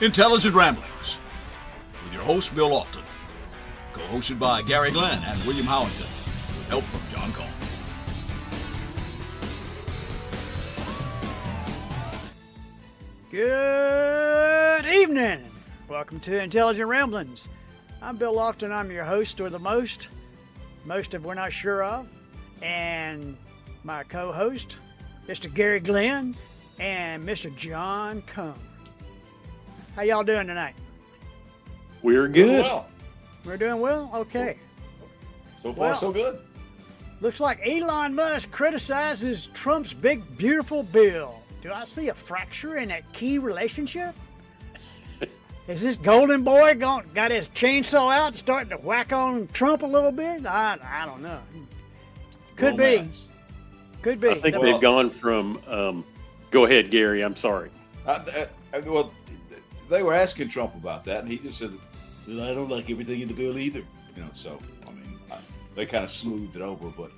Intelligent Ramblings with your host, Bill Lofton. Co-hosted by Gary Glenn and William Howington, with help from John Cohn. Good evening. Welcome to Intelligent Ramblings. I'm Bill Lofton. I'm your host, or the most of we're not sure of, and my co-host, Mr. Gary Glenn and Mr. John Cohn. How y'all doing tonight? We're good. Well. We're doing well? Okay. So far, so good. Looks like Elon Musk criticizes Trump's big, beautiful bill. Do I see a fracture in that key relationship? Is this golden boy got his chainsaw out, starting to whack on Trump a little bit? I don't know. Could Romance. be. Could be. I think they've gone from. Go ahead, Gary. I'm sorry. Well, they were asking Trump about that, and he just said, well, I don't like everything in the bill either. You know, so, I mean, they kind of smoothed it over, but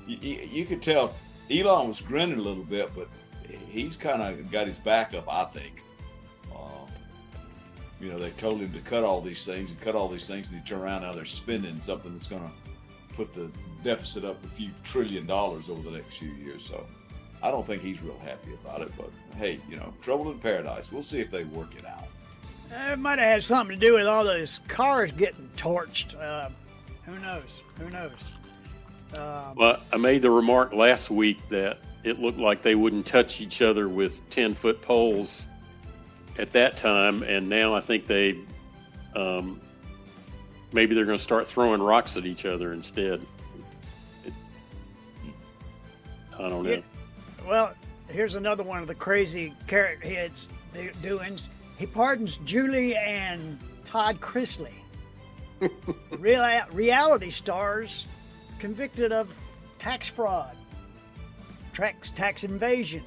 you could tell Elon was grinning a little bit, but he's kind of got his back up, I think. You know, they told him to cut all these things, and he turned around, now they're spending something that's going to put the deficit up a few $1 trillion over the next few years, so I don't think he's real happy about it, but hey, you know, trouble in paradise. We'll see if they work it out. It might have had something to do with all those cars getting torched. Who knows? Well, I made the remark last week that it looked like they wouldn't touch each other with 10-foot poles at that time, and now I think they maybe they're going to start throwing rocks at each other instead. I don't know. Yeah. Well, here's another one of the crazy carrot heads doings. He pardons Julie and Todd Chrisley, reality stars convicted of tax fraud, tax invasion.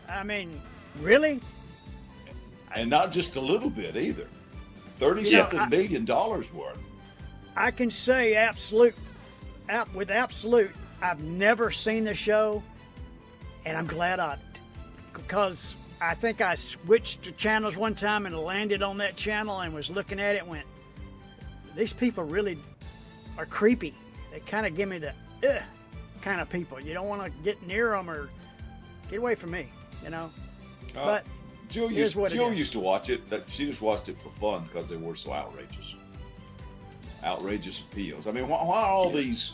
I mean, really? And not just a little bit either. $30-something million worth. I can say with absolute, I've never seen the show, and I'm glad because I think I switched to channels one time and landed on that channel and was looking at it and went, these people really are creepy. They kind of give me the kind of people. You don't want to get near them or get away from me, you know. But Jill used to watch it. She just watched it for fun because they were so outrageous. Outrageous appeals. I mean, why all these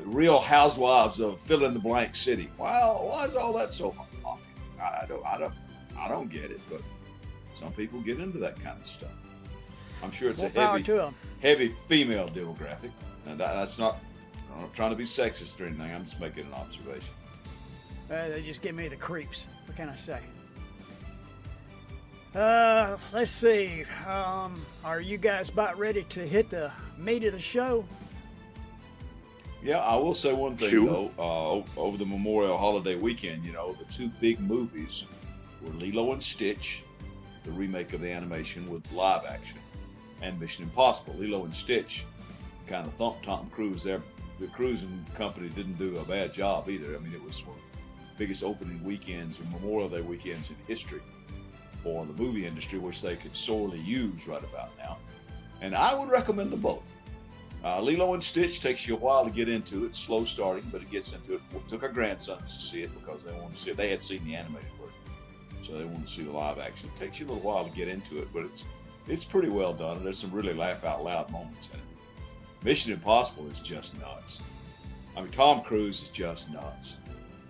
Real Housewives of fill-in-the-blank city? Why is all that so popular? I don't get it, but some people get into that kind of stuff. I'm sure it's heavy female demographic, and that's not. I'm not trying to be sexist or anything. I'm just making an observation. They just give me the creeps. What can I say? Let's see. Are you guys about ready to hit the meat of the show? Yeah, I will say one thing, though. Over the Memorial Holiday weekend, you know, the two big movies were Lilo and Stitch, the remake of the animation with live action, and Mission Impossible. Lilo and Stitch kind of thumped Tom Cruise there. The cruising company didn't do a bad job either. I mean, it was one of the biggest opening weekends or Memorial Day weekends in history for the movie industry, which they could sorely use right about now. And I would recommend them both. Lilo and Stitch takes you a while to get into it. Slow starting, but it gets into it. We took our grandsons to see it because they wanted to see it. They had seen the animated version, so they wanted to see the live action. It takes you a little while to get into it, but it's pretty well done. And there's some really laugh out loud moments in it. Mission Impossible is just nuts. I mean, Tom Cruise is just nuts.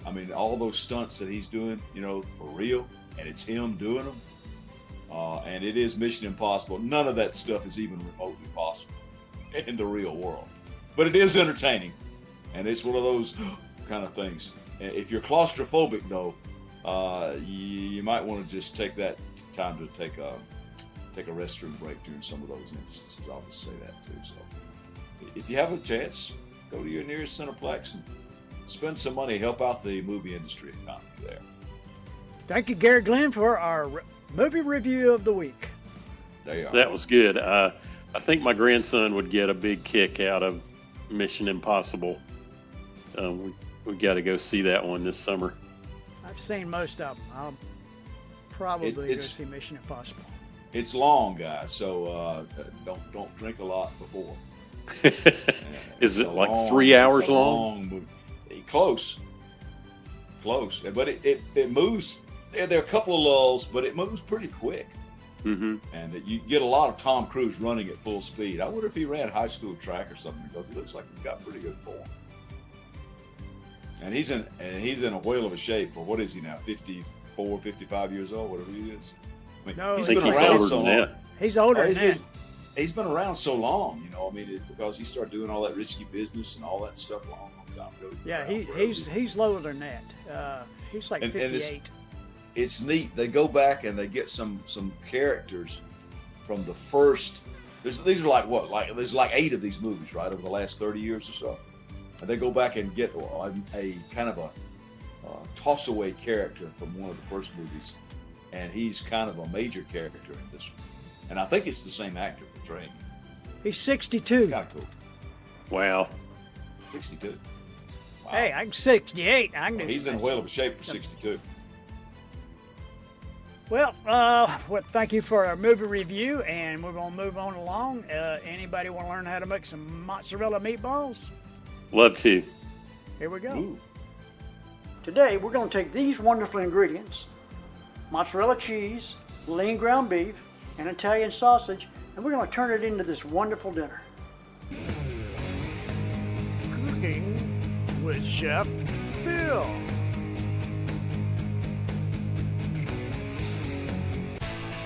I mean, all those stunts that he's doing, you know, for real, and it's him doing them. And it is Mission Impossible. None of that stuff is even remotely possible in the real world, but it is entertaining, and it's one of those kind of things. If you're claustrophobic, though, you might want to just take that time to take a restroom break during some of those instances. I'll just say that too. So, if you have a chance, go to your nearest Cineplex and spend some money, help out the movie industry economy there. Thank you, Gary Glenn, for our movie review of the week. There you are. That was good. I think my grandson would get a big kick out of Mission Impossible. We got to go see that one this summer. I've seen most of them. probably go it's- see Mission Impossible. It's long, guys, so don't drink a lot before. Is It's it a like long- 3 hours it's a long? movie. Close, but it moves. There are a couple of lulls, but it moves pretty quick, Mm-hmm. and you get a lot of Tom Cruise running at full speed. I wonder if he ran high school track or something, because he looks like he's got pretty good form. And he's in a whale of a shape for, what is he now, 54, 55 years old, whatever he is. I mean, No, I he's think been he's around older so than long. that. He's older than that. He's been around so long, because he started doing all that risky business and all that stuff a long time ago. Yeah, Around forever. he's lower than that. He's like And 58. It's neat. They go back and they get some characters from the first. These are like what? Like there's like 8 of these movies, right, over the last 30 years or so. And they go back and get a kind of a toss-away character from one of the first movies, and he's kind of a major character in this one. And I think it's the same actor portraying him. He's It's 62. kind of cool. Wow. 62. Wow. Hey, I'm 68. I can do He's in a some- whale of a shape for 62. Well, thank you for our movie review, and we're going to move on along. Anybody want to learn how to make some mozzarella meatballs? Love to. Here we go. Ooh. Today, we're going to take these wonderful ingredients, mozzarella cheese, lean ground beef, and Italian sausage, and we're going to turn it into this wonderful dinner. Cooking with Chef Bill.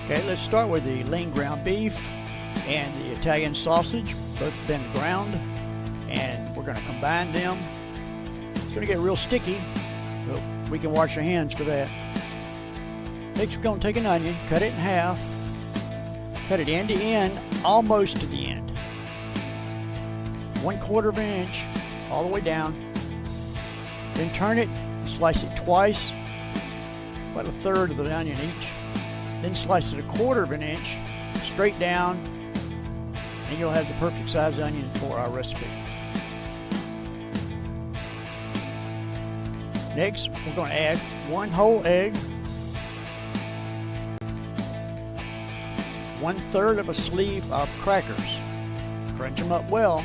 Okay, let's start with the lean ground beef and the Italian sausage, both been ground, and we're going to combine them. It's going to get real sticky, so we can wash our hands for that. Next, we're going to take an onion, cut it in half, cut it end to end, almost to the end. 1/4 of an inch, all the way down. Then turn it, slice it twice, about 1/3 of the onion each. Then slice it 1/4 of an inch, straight down, and you'll have the perfect size onion for our recipe. Next, we're going to add 1 whole egg, 1/3 of a sleeve of crackers. Crunch them up well.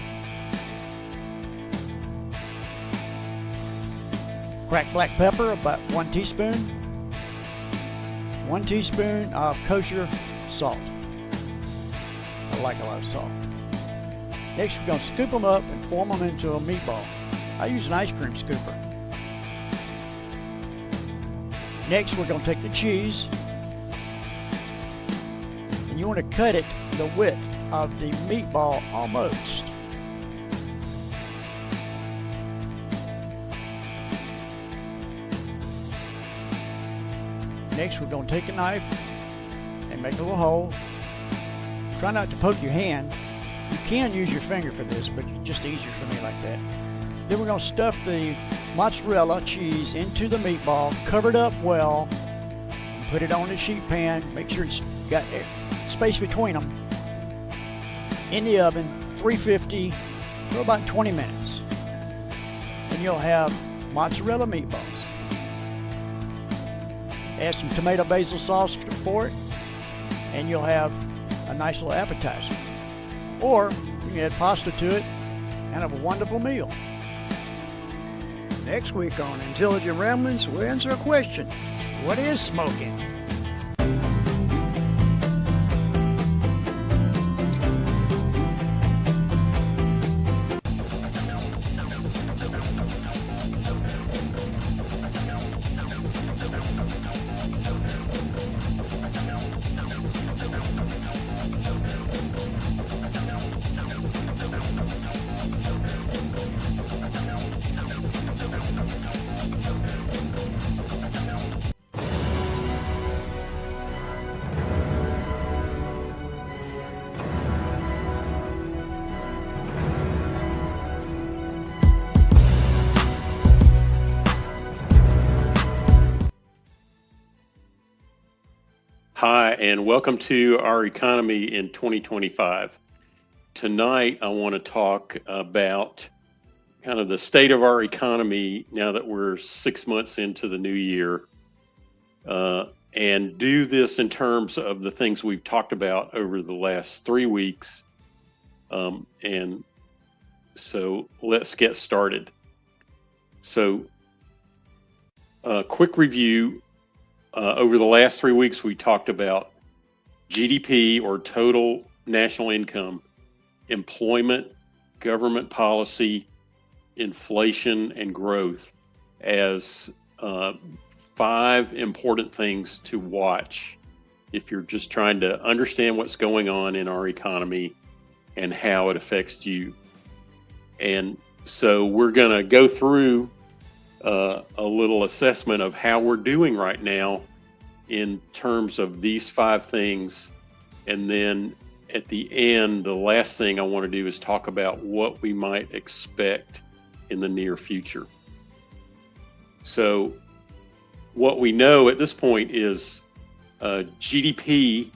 Cracked black pepper, about 1 teaspoon. 1 teaspoon of kosher salt. I like a lot of salt. Next, we're going to scoop them up and form them into a meatball. I use an ice cream scooper. Next, we're going to take the cheese, and you want to cut it the width of the meatball almost. Next, we're going to take a knife and make a little hole. Try not to poke your hand. You can use your finger for this, but it's just easier for me like that. Then we're going to stuff the mozzarella cheese into the meatball, cover it up well, and put it on a sheet pan. Make sure it's got space between them. In the oven, 350 for about 20 minutes. And you'll have mozzarella meatballs. Add some tomato basil sauce for it, and you'll have a nice little appetizer. Or you can add pasta to it and have a wonderful meal. Next week on Intelligent Ramblings, we'll answer a question. What is smoking? Hi, and welcome to Our Economy in 2025. Tonight, I want to talk about kind of the state of our economy now that we're 6 months into the new year. and do this in terms of the things we've talked about over the last 3 weeks. And so let's get started. So quick review. Over the last 3 weeks, we talked about GDP, or total national income, employment, government policy, inflation, and growth as 5 important things to watch if you're just trying to understand what's going on in our economy and how it affects you. And so we're going to go through a little assessment of how we're doing right now in terms of these 5 things. And then at the end, the last thing I want to do is talk about what we might expect in the near future. So what we know at this point is GDP,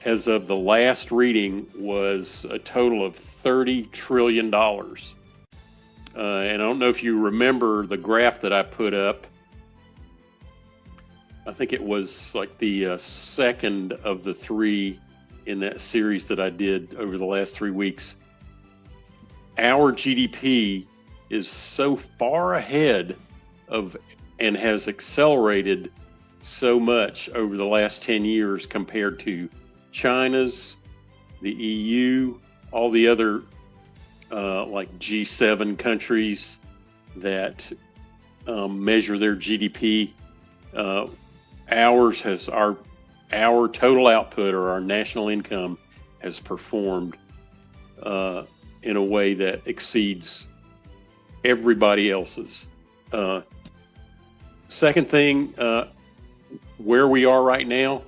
as of the last reading, was a total of $30 trillion. And I don't know if you remember the graph that I put up. I think it was like the second of the 3 in that series that I did over the last 3 weeks. Our GDP is so far ahead of and has accelerated so much over the last 10 years compared to China's, the EU, all the other like G7 countries that measure their GDP. Ours has our total output, or our national income, has performed in a way that exceeds everybody else's. Second thing, where we are right now,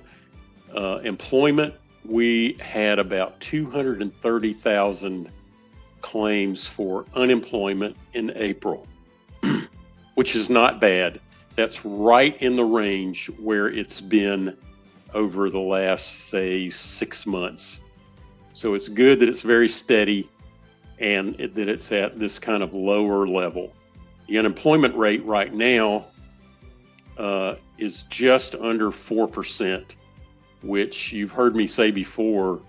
employment, we had about 230,000 claims for unemployment in April, which is not bad. That's right in the range where it's been over the last, say, 6 months. So it's good that it's very steady and that it's at this kind of lower level. The unemployment rate right now is just under 4%, which you've heard me say before,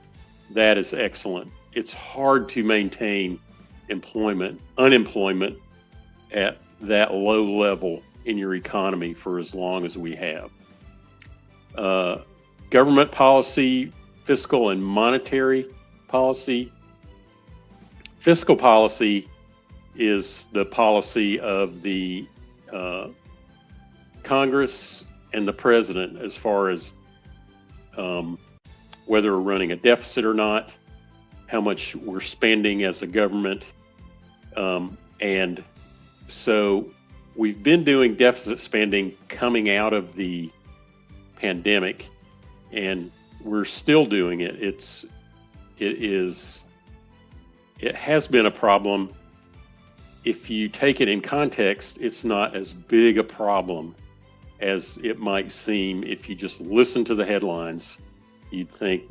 that is excellent. It's hard to maintain unemployment at that low level in your economy for as long as we have. Government policy, fiscal and monetary policy. Fiscal policy is the policy of the Congress and the president as far as whether we're running a deficit or not, how much we're spending as a government. And so we've been doing deficit spending coming out of the pandemic, and we're still doing it. It has been a problem. If you take it in context, it's not as big a problem as it might seem. If you just listen to the headlines, you'd think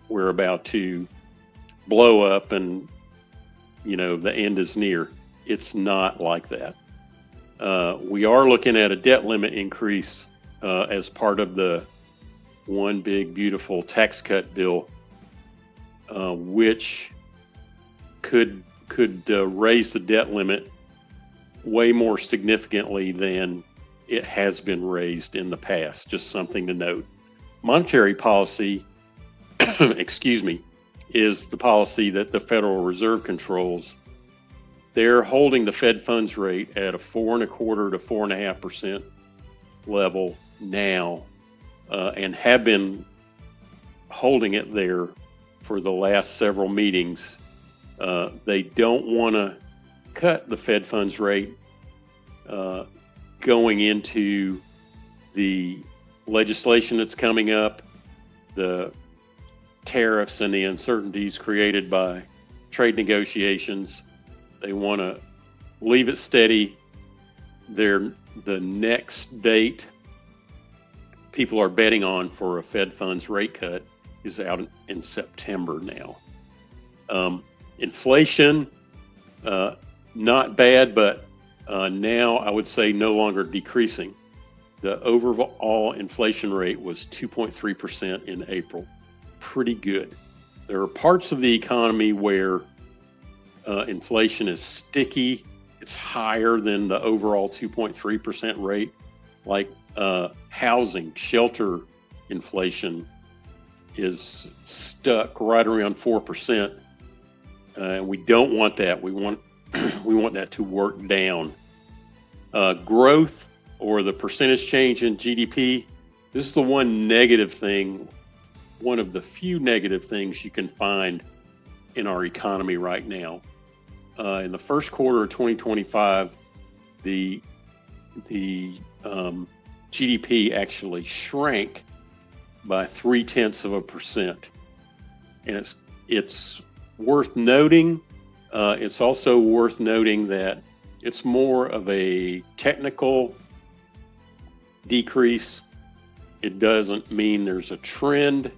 we're about to blow up and, the end is near. It's not like that. We are looking at a debt limit increase as part of the One Big Beautiful Tax Cut bill, which could raise the debt limit way more significantly than it has been raised in the past. Just something to note. Monetary policy, excuse me, is the policy that the Federal Reserve controls. They're holding the Fed funds rate at a 4.25% to 4.5% level now, and have been holding it there for the last several meetings. They don't want to cut the Fed funds rate going into the legislation that's coming up, the tariffs and the uncertainties created by trade negotiations. They want to leave it steady. The next date people are betting on for a Fed funds rate cut is out in September now. Inflation, not bad, but now I would say no longer decreasing. The overall inflation rate was 2.3% in April. Pretty good. There are parts of the economy where inflation is sticky. It's higher than the overall 2.3% rate, like housing, shelter inflation is stuck right around 4%. We don't want that. We want that to work down. Growth, or the percentage change in GDP, this is the one negative thing, one of the few negative things you can find in our economy right now. In the first quarter of 2025, the GDP actually shrank by 0.3%, and it's worth noting. It's also worth noting that it's more of a technical decrease. It doesn't mean there's a trend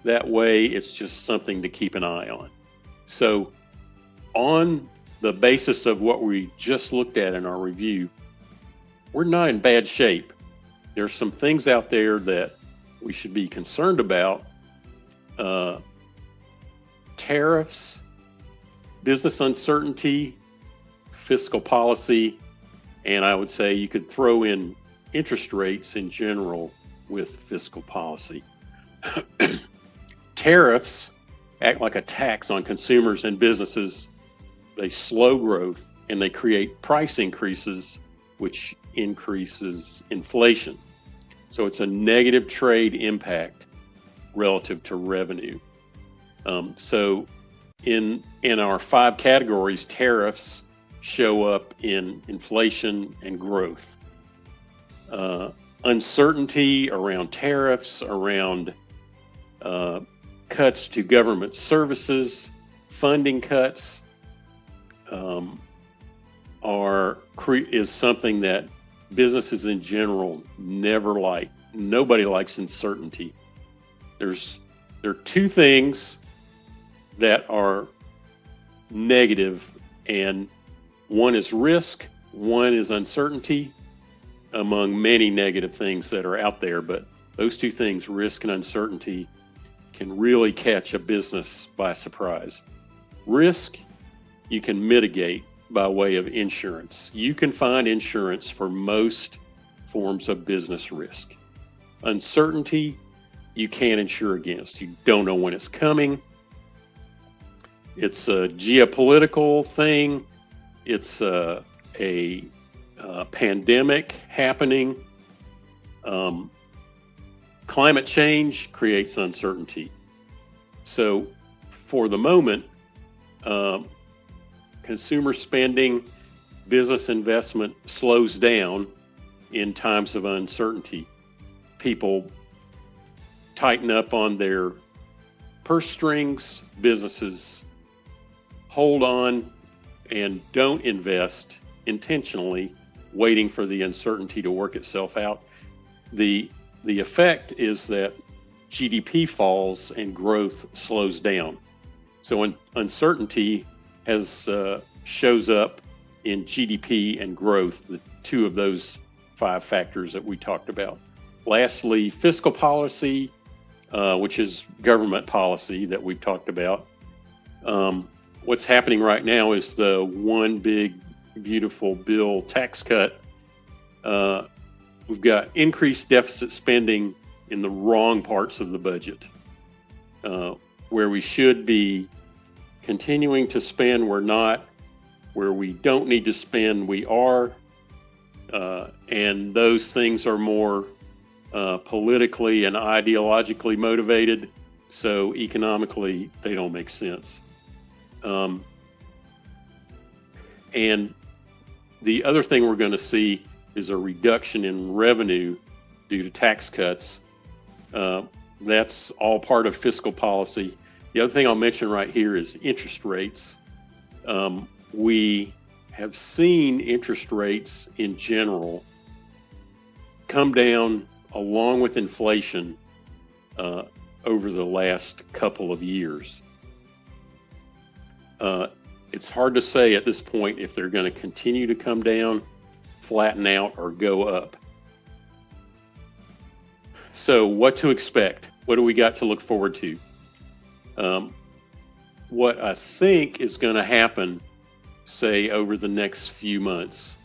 that way. It's just something to keep an eye on. So, on the basis of what we just looked at in our review, we're not in bad shape. There's some things out there that we should be concerned about. Tariffs, business uncertainty, fiscal policy, and I would say you could throw in interest rates in general with fiscal policy. Tariffs act like a tax on consumers and businesses. They slow growth and they create price increases, which increases inflation. So it's a negative trade impact relative to revenue. So in our 5 categories, tariffs show up in inflation and growth. Uncertainty around tariffs, around cuts to government services, funding cuts, is something that businesses in general never like. Nobody likes uncertainty. There are 2 things that are negative, and one is risk, one is uncertainty, among many negative things that are out there. But those 2 things, risk and uncertainty, can really catch a business by surprise. Risk, you can mitigate by way of insurance. You can find insurance for most forms of business risk. Uncertainty, you can't insure against. You don't know when it's coming. It's a geopolitical thing. It's a pandemic happening. Climate change creates uncertainty. So for the moment, consumer spending, business investment slows down in times of uncertainty. People tighten up on their purse strings, businesses hold on and don't invest intentionally, waiting for the uncertainty to work itself out. The effect is that GDP falls and growth slows down. So uncertainty shows up in GDP and growth, the 2 of those 5 factors that we talked about. Lastly, fiscal policy, which is government policy that we've talked about. What's happening right now is the one big, beautiful bill tax cut. We've got increased deficit spending in the wrong parts of the budget. Where we should be continuing to spend, we're not. Where we don't need to spend, we are. And those things are more politically and ideologically motivated. So economically, they don't make sense. And the other thing we're going to see is a reduction in revenue due to tax cuts. That's all part of fiscal policy. The other thing I'll mention right here is interest rates. We have seen interest rates in general come down along with inflation over the last couple of years. It's hard to say at this point if they're going to continue to come down, flatten out, or go up. So what to expect? What do we got to look forward to? What I think is going to happen, say, over the next few months,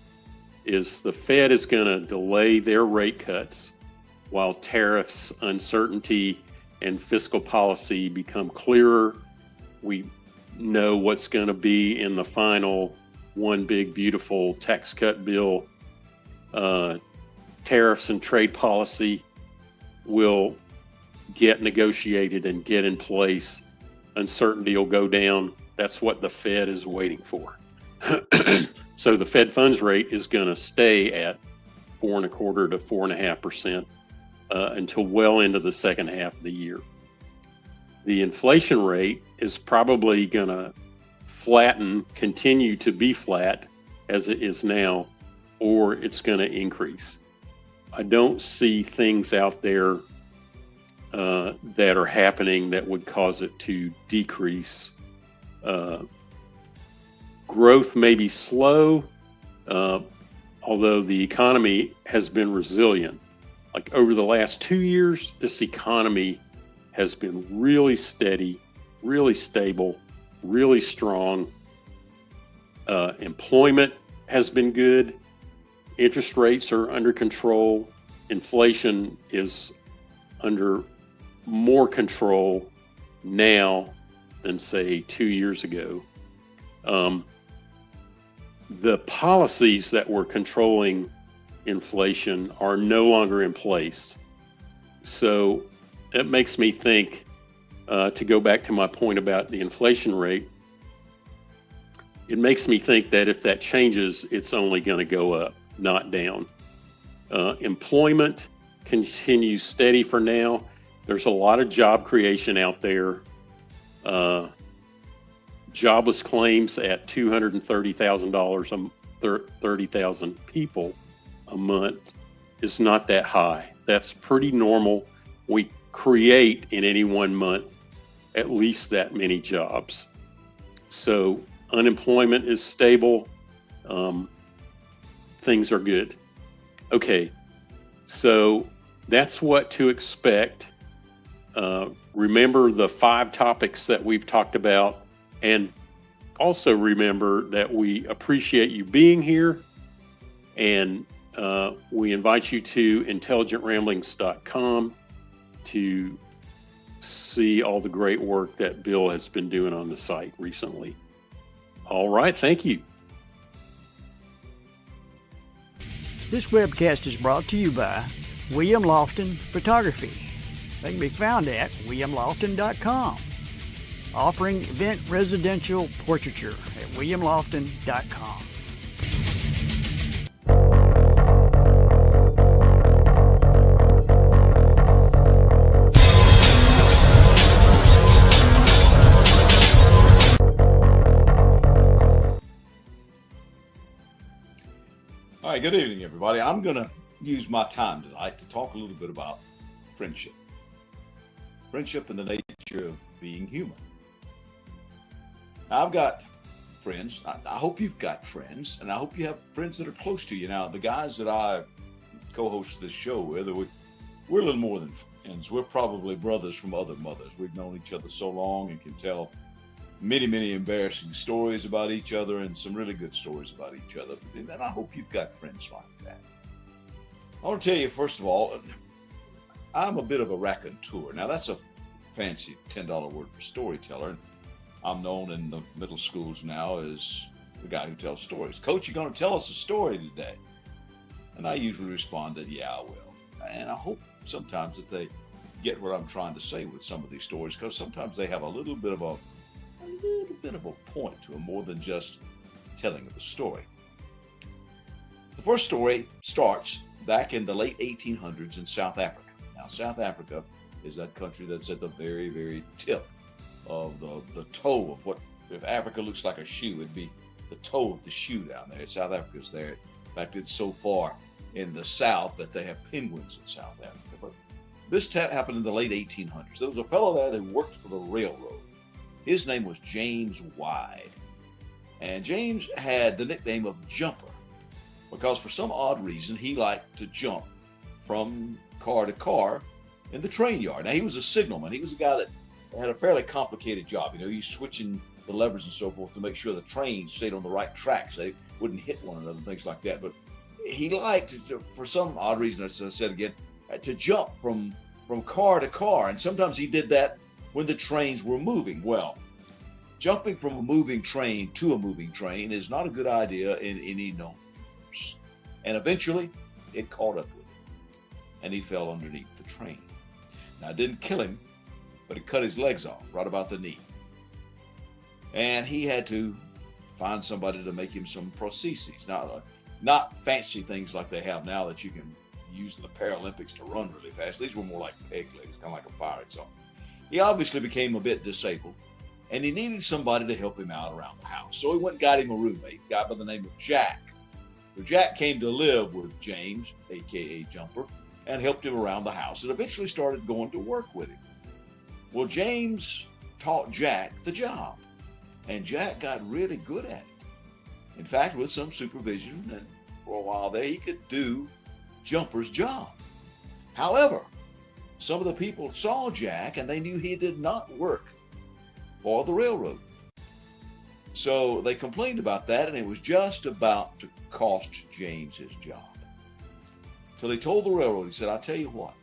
is the Fed is going to delay their rate cuts while tariffs, uncertainty, and fiscal policy become clearer. We know what's going to be in the final one big beautiful tax cut bill. Tariffs and trade policy will get negotiated and get in place. Uncertainty will go down. That's what the Fed is waiting for. So the Fed funds rate is going to stay at 4.25% to 4.5% until well into the second half of the year. The inflation rate is probably going to flatten, continue to be flat as it is now, or it's going to increase. I don't see things out there that are happening that would cause it to decrease. Growth may be slow, although the economy has been resilient. Like over the last 2 years, this economy has been really steady, really stable, really strong. Employment has been good. Interest rates are under control. Inflation is under more control now than, say, 2 years ago. The policies that were controlling inflation are no longer in place. So it makes me think, to go back to my point about the inflation rate, it makes me think that if that changes, it's only going to go up, not down. Employment continues steady for now. There's a lot of job creation out there. Jobless claims at $230,000, 30,000 people a month is not that high. That's pretty normal. We create in any one month at least that many jobs. So unemployment is stable. Things are good. Okay, so that's what to expect. Remember the 5 topics that we've talked about, and also remember that we appreciate you being here, and we invite you to intelligentramblings.com to see all the great work that Bill has been doing on the site recently. All right, thank you. This webcast is brought to you by William Lofton Photography. They can be found at williamlofton.com. Offering event residential portraiture at williamlofton.com. All right, good evening, everybody. I'm going to use my time tonight to talk a little bit about friendship. Friendship and the nature of being human. Now, I've got friends. I hope you've got friends, and I hope you have friends that are close to you. Now, the guys that I co-host this show with, we're a little more than friends. We're probably brothers from other mothers. We've known each other so long and can tell many, many embarrassing stories about each other and some really good stories about each other. And I hope you've got friends like that. I want to tell you, first of all, I'm a bit of a raconteur. Now, that's a fancy $10 word for storyteller. I'm known in the middle schools now as the guy who tells stories. Coach, you're going to tell us a story today. And I usually respond that, yeah, I will. And I hope sometimes that they get what I'm trying to say with some of these stories, because sometimes they have a little bit of a point to them, more than just telling of a story. The first story starts back in the late 1800s in South Africa. Now, South Africa is that country that's at the very, very tip of the toe of what, if Africa looks like a shoe, it'd be the toe of the shoe down there. South Africa's there. In fact, it's so far in the south that they have penguins in South Africa. But this happened in the late 1800s. There was a fellow there that worked for the railroad. His name was James Wide. And James had the nickname of Jumper because for some odd reason he liked to jump from car to car in the train yard. Now, he was a signalman. He was a guy that had a fairly complicated job. You know, he's switching the levers and so forth to make sure the trains stayed on the right tracks. They wouldn't hit one another and things like that. But he liked, for some odd reason, as I said again, to jump from car to car. And sometimes he did that when the trains were moving. Well, jumping from a moving train to a moving train is not a good idea in any numbers. And eventually, it caught up with him, and he fell underneath the train. Now, it didn't kill him, but it cut his legs off right about the knee. And he had to find somebody to make him some prostheses. Now, not fancy things like they have now that you can use in the Paralympics to run really fast. These were more like peg legs, kind of like a pirate. So he obviously became a bit disabled, and he needed somebody to help him out around the house. So he went and got him a roommate, a guy by the name of Jack. So Jack came to live with James, a.k.a. Jumper, and helped him around the house, and eventually started going to work with him. Well, James taught Jack the job, and Jack got really good at it. In fact, with some supervision, and for a while there, he could do Jumper's job. However, some of the people saw Jack, and they knew he did not work for the railroad. So they complained about that, and it was just about to cost James his job. So they told the railroad, he said, "I'll tell you what,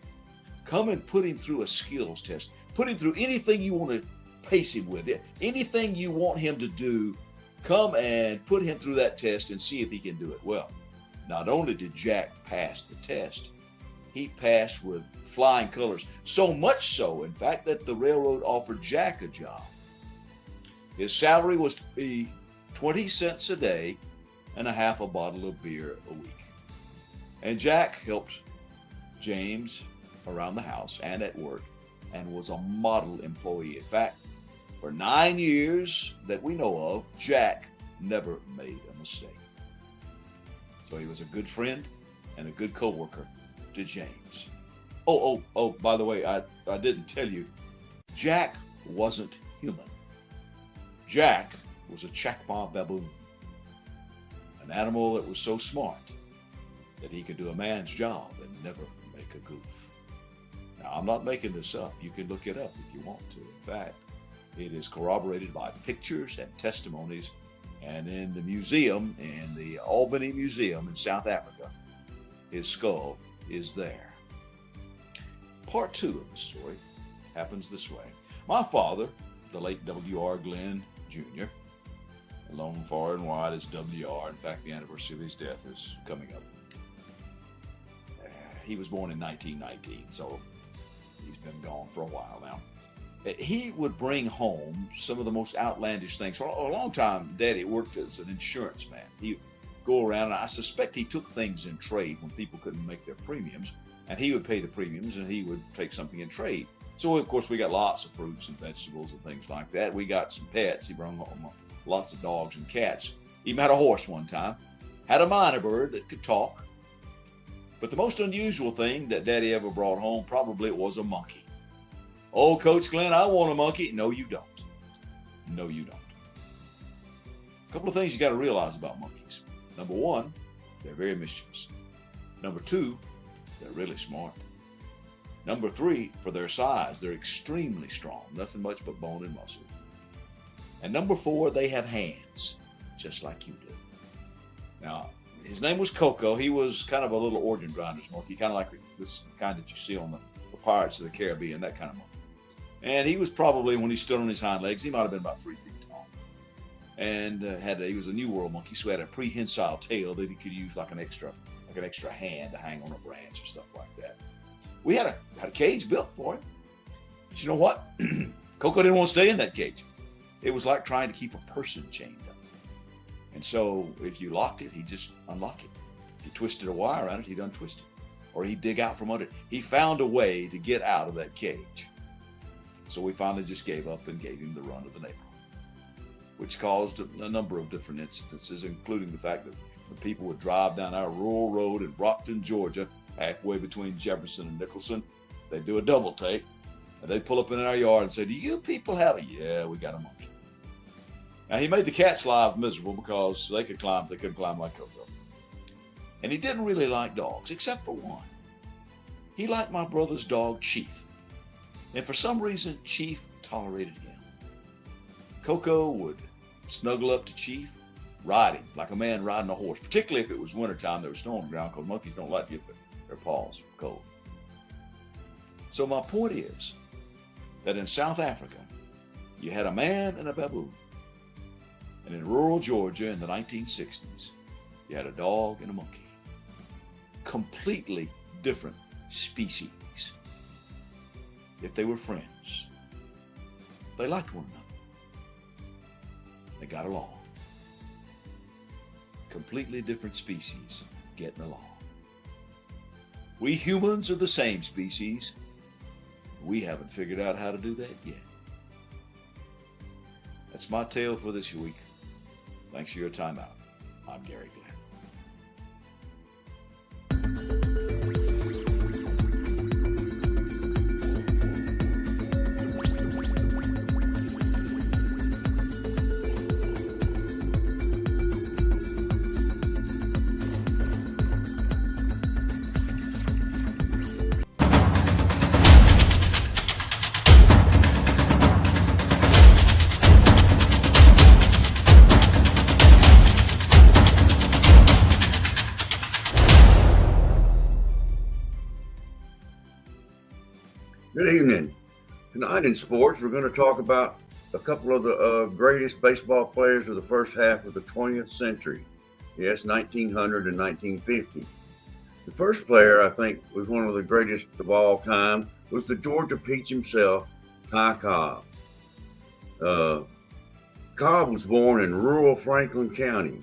come and put him through a skills test. Put him through anything you want to pace him with, anything you want him to do, come and put him through that test and see if he can do it." Well, not only did Jack pass the test, he passed with flying colors. So much so, in fact, that the railroad offered Jack a job. His salary was to be 20 cents a day and a half a bottle of beer a week. And Jack helped James around the house and at work and was a model employee. In fact, for 9 years that we know of, Jack never made a mistake. So he was a good friend and a good co-worker to James. Oh, by the way, I didn't tell you, Jack wasn't human. Jack was a Chacma baboon, an animal that was so smart that he could do a man's job and never make a goof. Now, I'm not making this up. You can look it up if you want to. In fact, it is corroborated by pictures and testimonies. And in the museum, in the Albany Museum in South Africa, his skull is there. Part 2 of the story happens this way. My father, the late W.R. Glenn Jr., known far and wide as W.R., in fact, the anniversary of his death is coming up. He was born in 1919, so he's been gone for a while now. He would bring home some of the most outlandish things. For a long time, Daddy worked as an insurance man. He'd go around, and I suspect he took things in trade when people couldn't make their premiums, and he would pay the premiums, and he would take something in trade. So, of course, we got lots of fruits and vegetables and things like that. We got some pets. He brought home lots of dogs and cats. He even had a horse one time. Had a minor bird that could talk. But the most unusual thing that Daddy ever brought home probably was a monkey. "Oh, Coach Glenn, I want a monkey." "No, you don't. No, you don't." A couple of things you got to realize about monkeys. Number one, they're very mischievous. Number two, they're really smart. Number three, for their size, they're extremely strong, nothing much but bone and muscle. And number four, they have hands, just like you do. Now, his name was Coco. He was kind of a little organ grinder's monkey, kind of like this kind that you see on the Pirates of the Caribbean, that kind of monkey. And he was probably, when he stood on his hind legs, he might have been about 3 feet tall. And he was a New World monkey, so he had a prehensile tail that he could use like an extra hand to hang on a branch or stuff like that. We had a cage built for him. But you know what? Coco didn't want to stay in that cage. It was like trying to keep a person chained up. And so if you locked it, he'd just unlock it. If you twisted a wire around it, he'd untwist it. Or he'd dig out from under it. He found a way to get out of that cage. So we finally just gave up and gave him the run of the neighborhood, which caused a number of different incidences, including the fact that the people would drive down our rural road in Brockton, Georgia, halfway between Jefferson and Nicholson. They'd do a double take, and they'd pull up in our yard and say, "Do you people have a..." "Yeah, we got a monkey." Now, he made the cat's life miserable because they couldn't climb like Coco. And he didn't really like dogs, except for one. He liked my brother's dog, Chief. And for some reason, Chief tolerated him. Coco would snuggle up to Chief, ride him like a man riding a horse, particularly if it was wintertime, there was snow on the ground, because monkeys don't like to get their paws cold. So my point is that in South Africa, you had a man and a baboon. And in rural Georgia in the 1960s, you had a dog and a monkey. Completely different species. Yet they were friends. They liked one another. They got along. Completely different species getting along. We humans are the same species. We haven't figured out how to do that yet. That's my tale for this week. Thanks for your time out. I'm Gary Glenn. Good evening. Tonight in sports, we're going to talk about a couple of the greatest baseball players of the first half of the 20th century. Yes, 1900 and 1950. The first player I think was one of the greatest of all time was the Georgia Peach himself, Ty Cobb. Cobb was born in rural Franklin County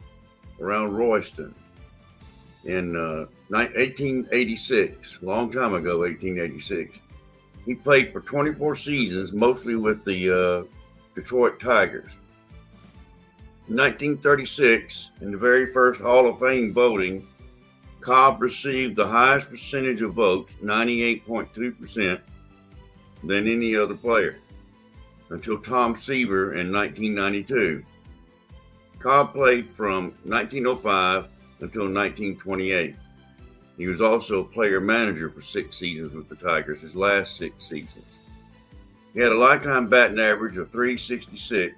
around Royston in 1886, a long time ago, 1886. He played for 24 seasons, mostly with the Detroit Tigers. In 1936, in the very first Hall of Fame voting, Cobb received the highest percentage of votes, 98.2%, than any other player, until Tom Seaver in 1992. Cobb played from 1905 until 1928. He was also player-manager for 6 seasons with the Tigers, his last 6 seasons. He had a lifetime batting average of .366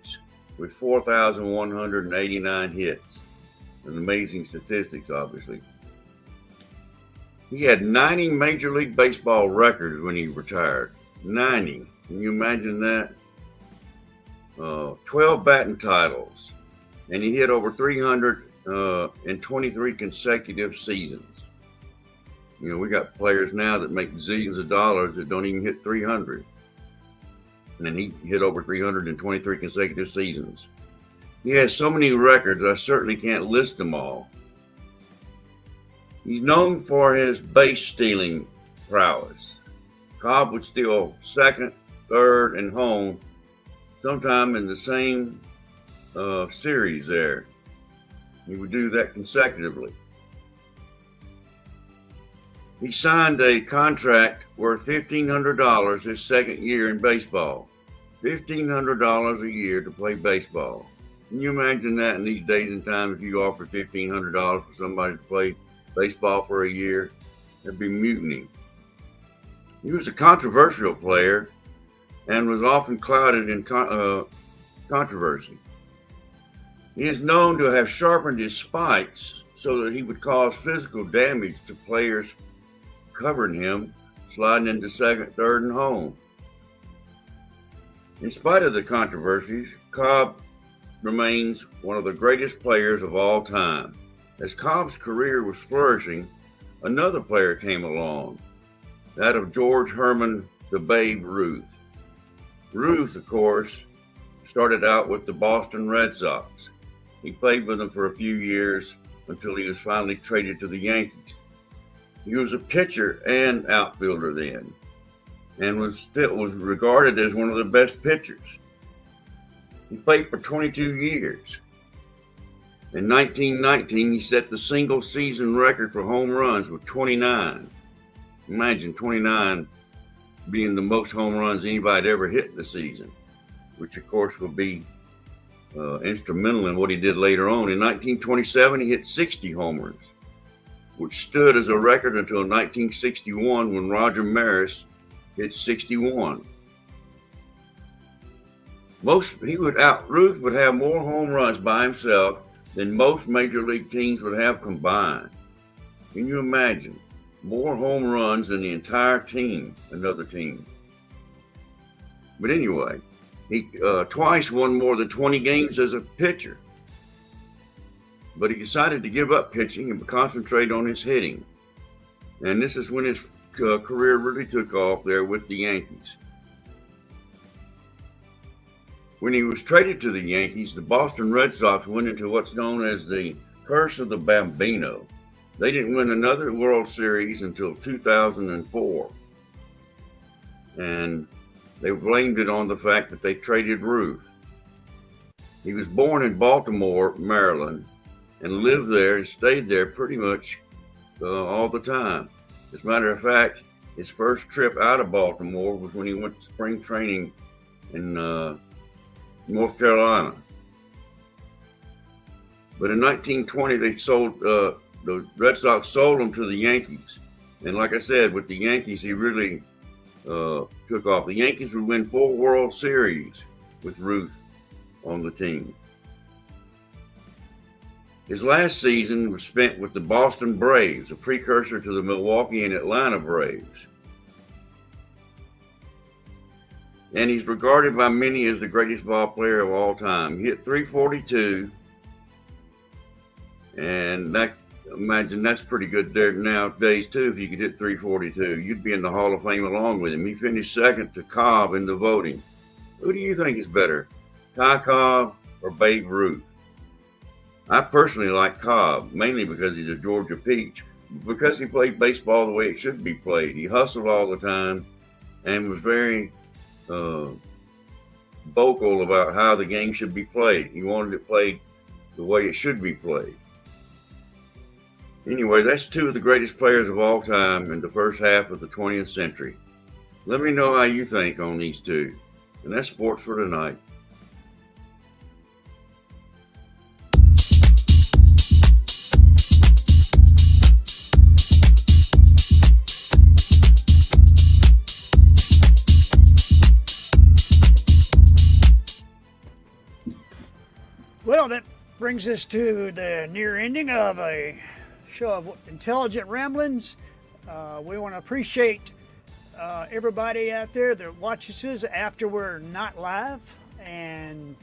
with 4,189 hits. An amazing statistics, obviously. He had 90 Major League Baseball records when he retired. 90. Can you imagine that? 12 batting titles. And he hit over 300 in 23 consecutive seasons. You know, we got players now that make zillions of dollars that don't even hit 300. And then he hit over 323 consecutive seasons. He has so many records, I certainly can't list them all. He's known for his base stealing prowess. Cobb would steal second, third, and home sometime in the same series there. He would do that consecutively. He signed a contract worth $1,500 his second year in baseball. $1,500 a year to play baseball. Can you imagine that in these days and times if you offer $1,500 for somebody to play baseball for a year? That'd be mutiny. He was a controversial player and was often clouded in controversy. He is known to have sharpened his spikes so that he would cause physical damage to players covering him, sliding into second, third, and home. In spite of the controversies, Cobb remains one of the greatest players of all time. As Cobb's career was flourishing, another player came along, that of George Herman the Babe Ruth. Ruth, of course, started out with the Boston Red Sox. He played with them for a few years until he was finally traded to the Yankees. He was a pitcher and outfielder then, and was regarded as one of the best pitchers. He played for 22 years. In 1919, he set the single season record for home runs with 29. Imagine 29 being the most home runs anybody had ever hit in the season, which of course will be instrumental in what he did later on. In 1927, he hit 60 homers. which stood as a record until 1961 when Roger Maris hit 61. Ruth would have more home runs by himself than most major league teams would have combined. Can you imagine? More home runs than the entire team, another team. But anyway, he twice won more than 20 games as a pitcher. But he decided to give up pitching and concentrate on his hitting. And this is when his career really took off there with the Yankees. When he was traded to the Yankees, the Boston Red Sox went into what's known as the curse of the Bambino. They didn't win another World Series until 2004. And they blamed it on the fact that they traded Ruth. He was born in Baltimore, Maryland, and lived there and stayed there pretty much all the time. As a matter of fact, his first trip out of Baltimore was when he went to spring training in North Carolina. But in 1920, the Red Sox sold him to the Yankees. And like I said, with the Yankees, he really took off. The Yankees would win 4 World Series with Ruth on the team. His last season was spent with the Boston Braves, a precursor to the Milwaukee and Atlanta Braves. And he's regarded by many as the greatest ball player of all time. He hit .342, and imagine that's pretty good there nowadays too. If you could hit .342, you'd be in the Hall of Fame along with him. He finished second to Cobb in the voting. Who do you think is better, Ty Cobb or Babe Ruth? I personally like Cobb, mainly because he's a Georgia peach, because he played baseball the way it should be played. He hustled all the time and was very vocal about how the game should be played. He wanted it played the way it should be played. Anyway, that's 2 of the greatest players of all time in the first half of the 20th century. Let me know how you think on these 2. And that's sports for tonight. Well, that brings us to the near ending of a show of Intelligent Ramblings. We want to appreciate everybody out there that watches us after we're not live, and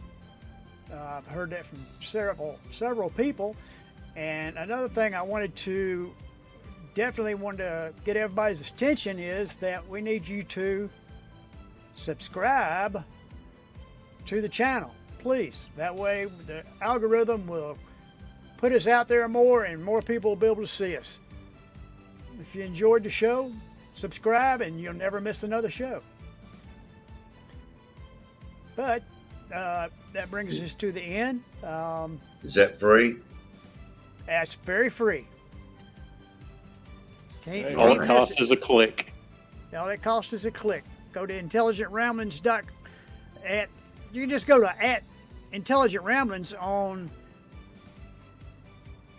I've heard that from several people. And another thing I wanted to get everybody's attention is that we need you to subscribe to the channel, please. That way the algorithm will put us out there more, and more people will be able to see us. If you enjoyed the show, subscribe and you'll never miss another show. But that brings us to the end. Is that free? That's very free. All it costs is a click. All it costs is a click. Go to intelligentramblings.com. You can just go to @IntelligentRamblings on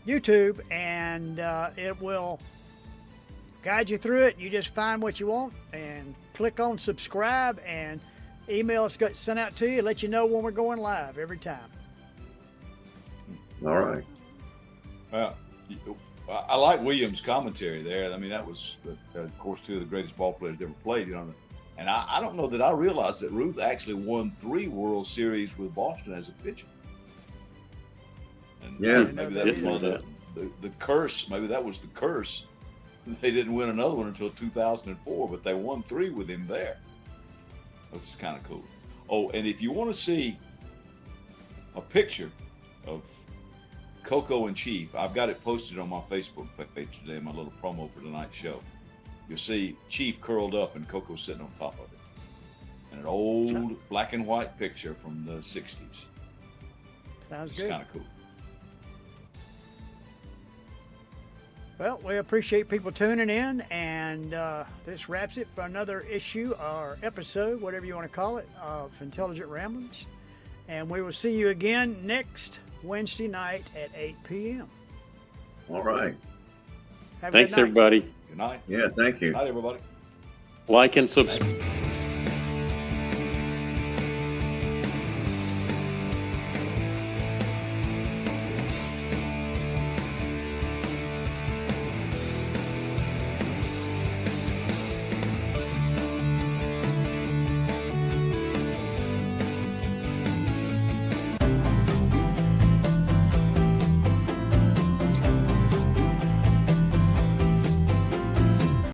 YouTube, and it will guide you through it. You just find what you want and click on subscribe, and emails get sent out to you, let you know when we're going live every time. All right. Well, I like Williams' commentary there. I mean, that was, of course, 2 of the greatest ball players ever played. And I don't know that I realized that Ruth actually won 3 World Series with Boston as a pitcher. And yeah, maybe that was one of the curse. Maybe that was the curse. They didn't win another one until 2004, but they won 3 with him there, which is kind of cool. Oh, and if you want to see a picture of Coco and Chief, I've got it posted on my Facebook page today, my little promo for tonight's show. You'll see Chief curled up and Coco sitting on top of it. And an old black and white picture from the 60s. Sounds it's good. kind of cool. Well, we appreciate people tuning in, and this wraps it for another issue or episode, whatever you want to call it, of Intelligent Ramblings. And we will see you again next Wednesday night at 8 p.m. All right. Have a Thanks, good night. everybody. Good night. Yeah, thank you. Good night, everybody. Like and subscribe.